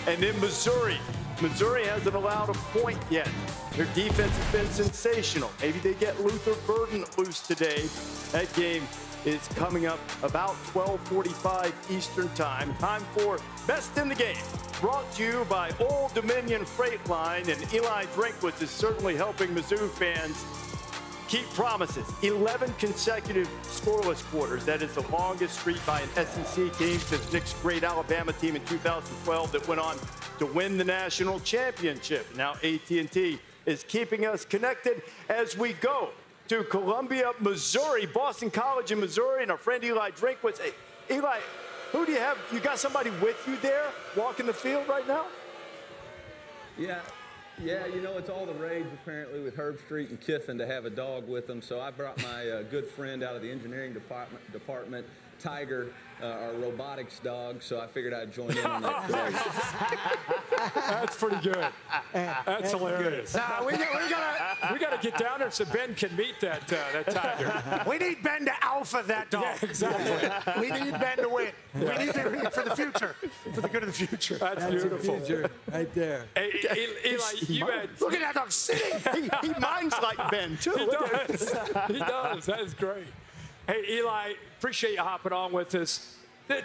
And then Missouri. Missouri hasn't allowed a point yet. Their defense has been sensational. Maybe they get Luther Burden loose today. That game is coming up about 12:45 Eastern time. Time for Best in the Game. Brought to you by Old Dominion Freight Line, and Eli Drinkwitz is certainly helping Mizzou fans keep promises. 11 consecutive scoreless quarters. That is the longest streak by an SEC team since Nick's great Alabama team in 2012 that went on to win the national championship. Now AT&T is keeping us connected as we go to Columbia, Missouri, Boston College in Missouri, and our friend Eli Drinkwitz. Hey, Eli, who do you have? You got somebody with you there walking the field right now? Yeah, you know, it's all the rage apparently with Herbstreit and Kiffin to have a dog with them. So I brought my good friend out of the engineering department, Tiger, our robotics dog. So I figured I'd join in on that craze. That's pretty good. That's hilarious. Nah, we gotta get down there so Ben can meet that Tiger. We need Ben to alpha that dog. Yeah, exactly. We need Ben to win. We need to for the future, for the good of the future. That's beautiful. Future, right there. Hey, Eli, you had. Look at that dog sitting. He minds like Ben, too. He does. He does. That is great. Hey, Eli, appreciate you hopping on with us.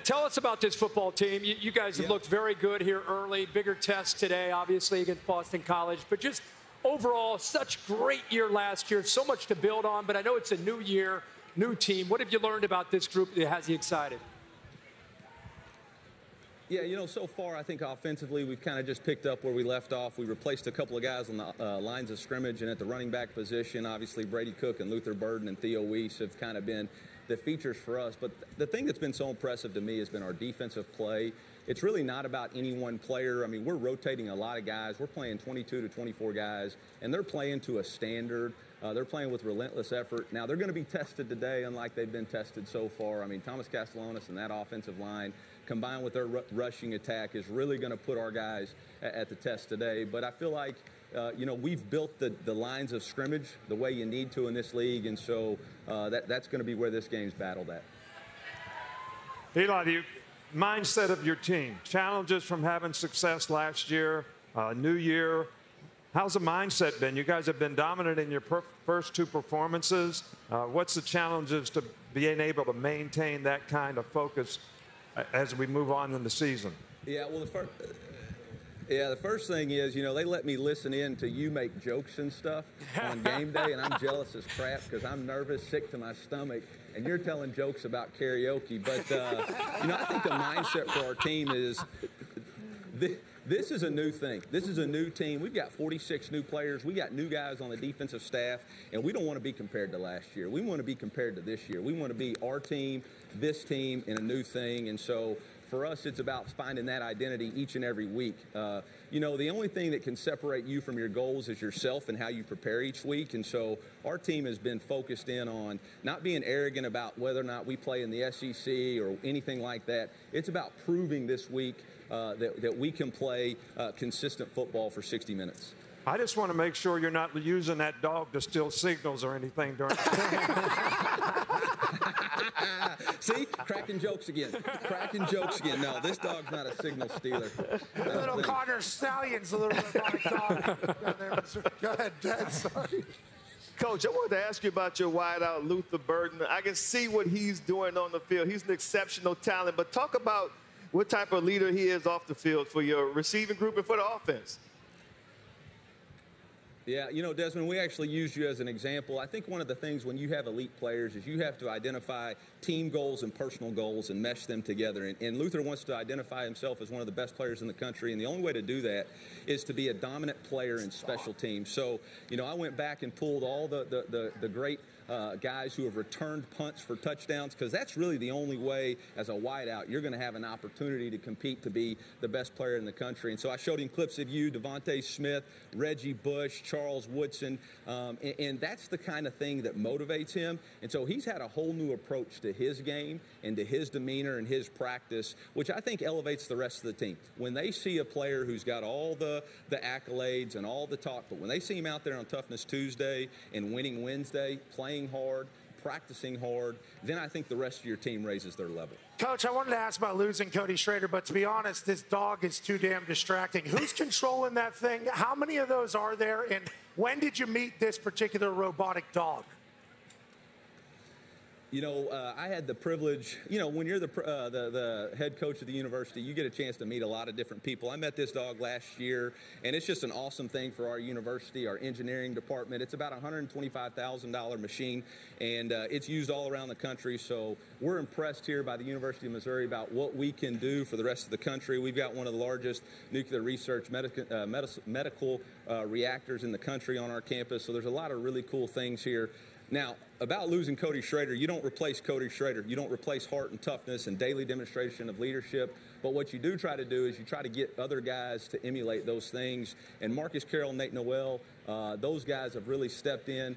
Tell us about this football team. You guys have looked very good here early. Bigger test today, obviously, against Boston College. But just overall, such great year last year. So much to build on. But I know it's a new year, new team. What have you learned about this group that has you excited? Yeah, you know, so far I think offensively we've kind of just picked up where we left off. We replaced a couple of guys on the lines of scrimmage, and at the running back position, obviously Brady Cook and Luther Burden and Theo Weiss have kind of been the features for us. But the thing that's been so impressive to me has been our defensive play. It's really not about any one player. I mean, we're rotating a lot of guys. We're playing 22 to 24 guys, and they're playing to a standard. They're playing with relentless effort. Now, they're going to be tested today, unlike they've been tested so far. I mean, Thomas Castellanos and that offensive line, combined with their rushing attack, is really going to put our guys at the test today. But I feel like, you know, we've built the lines of scrimmage the way you need to in this league, and so that's going to be where this game's battled at. Eli, the mindset of your team, challenges from having success last year, new year. How's the mindset been? You guys have been dominant in your first two performances. What's the challenges to being able to maintain that kind of focus as we move on in the season? Yeah, well, the first thing is, you know, they let me listen in to you make jokes and stuff on game day, and I'm jealous as crap because I'm nervous, sick to my stomach, and you're telling jokes about karaoke. But, you know, I think the mindset for our team is this is a new thing. This is a new team. We've got 46 new players. We got new guys on the defensive staff, and we don't want to be compared to last year. We want to be compared to this year. We want to be our team, this team, and a new thing. And so for us, it's about finding that identity each and every week. You know, the only thing that can separate you from your goals is yourself and how you prepare each week. And so our team has been focused in on not being arrogant about whether or not we play in the SEC or anything like that. It's about proving this week that we can play consistent football for 60 minutes. I just want to make sure you're not using that dog to steal signals or anything during the game. See? Cracking jokes again. Cracking jokes again. No, this dog's not a signal stealer. Little Connor Stallion's a little robotic dog. Go ahead, Dad. Sorry. Coach, I wanted to ask you about your wideout, Luther Burden. I can see what he's doing on the field. He's an exceptional talent, but talk about what type of leader he is off the field for your receiving group and for the offense. Yeah, you know, Desmond, we actually used you as an example. I think one of the things when you have elite players is you have to identify team goals and personal goals and mesh them together. And Luther wants to identify himself as one of the best players in the country, and the only way to do that is to be a dominant player in special teams. So, you know, I went back and pulled all the great guys who have returned punts for touchdowns, because that's really the only way as a wideout you're going to have an opportunity to compete to be the best player in the country. And so I showed him clips of you, Devontae Smith, Reggie Bush, Charles Woodson, and that's the kind of thing that motivates him. And so he's had a whole new approach to his game and to his demeanor and his practice, which I think elevates the rest of the team. When they see a player who's got all the accolades and all the talk, but when they see him out there on Toughness Tuesday and Winning Wednesday, playing hard, practicing hard, then I think the rest of your team raises their level. Coach, I wanted to ask about losing Cody Schrader, but to be honest, this dog is too damn distracting. Who's controlling that thing? How many of those are there? And when did you meet this particular robotic dog? You know, I had the privilege, you know, when you're the head coach of the university, you get a chance to meet a lot of different people. I met this dog last year, and it's just an awesome thing for our university, our engineering department. It's about a $125,000 machine, and it's used all around the country. So we're impressed here by the University of Missouri about what we can do for the rest of the country. We've got one of the largest nuclear research medical reactors in the country on our campus. So there's a lot of really cool things here. Now, about losing Cody Schrader, you don't replace Cody Schrader. You don't replace heart and toughness and daily demonstration of leadership. But what you do try to do is you try to get other guys to emulate those things. And Marcus Carroll, Nate Noel, those guys have really stepped in.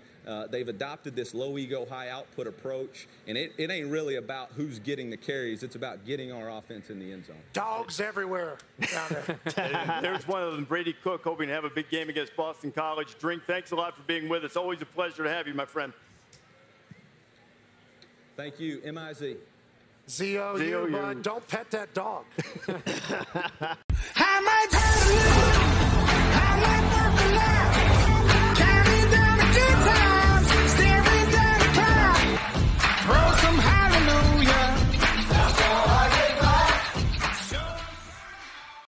They've adopted this low ego, high output approach. And it ain't really about who's getting the carries. It's about getting our offense in the end zone. Dogs everywhere down there. There's one of them, Brady Cook, hoping to have a big game against Boston College. Drink, thanks a lot for being with us. Always a pleasure to have you, my friend. Thank you, M-I-Z. Z-O-U, bud. Don't pet that dog.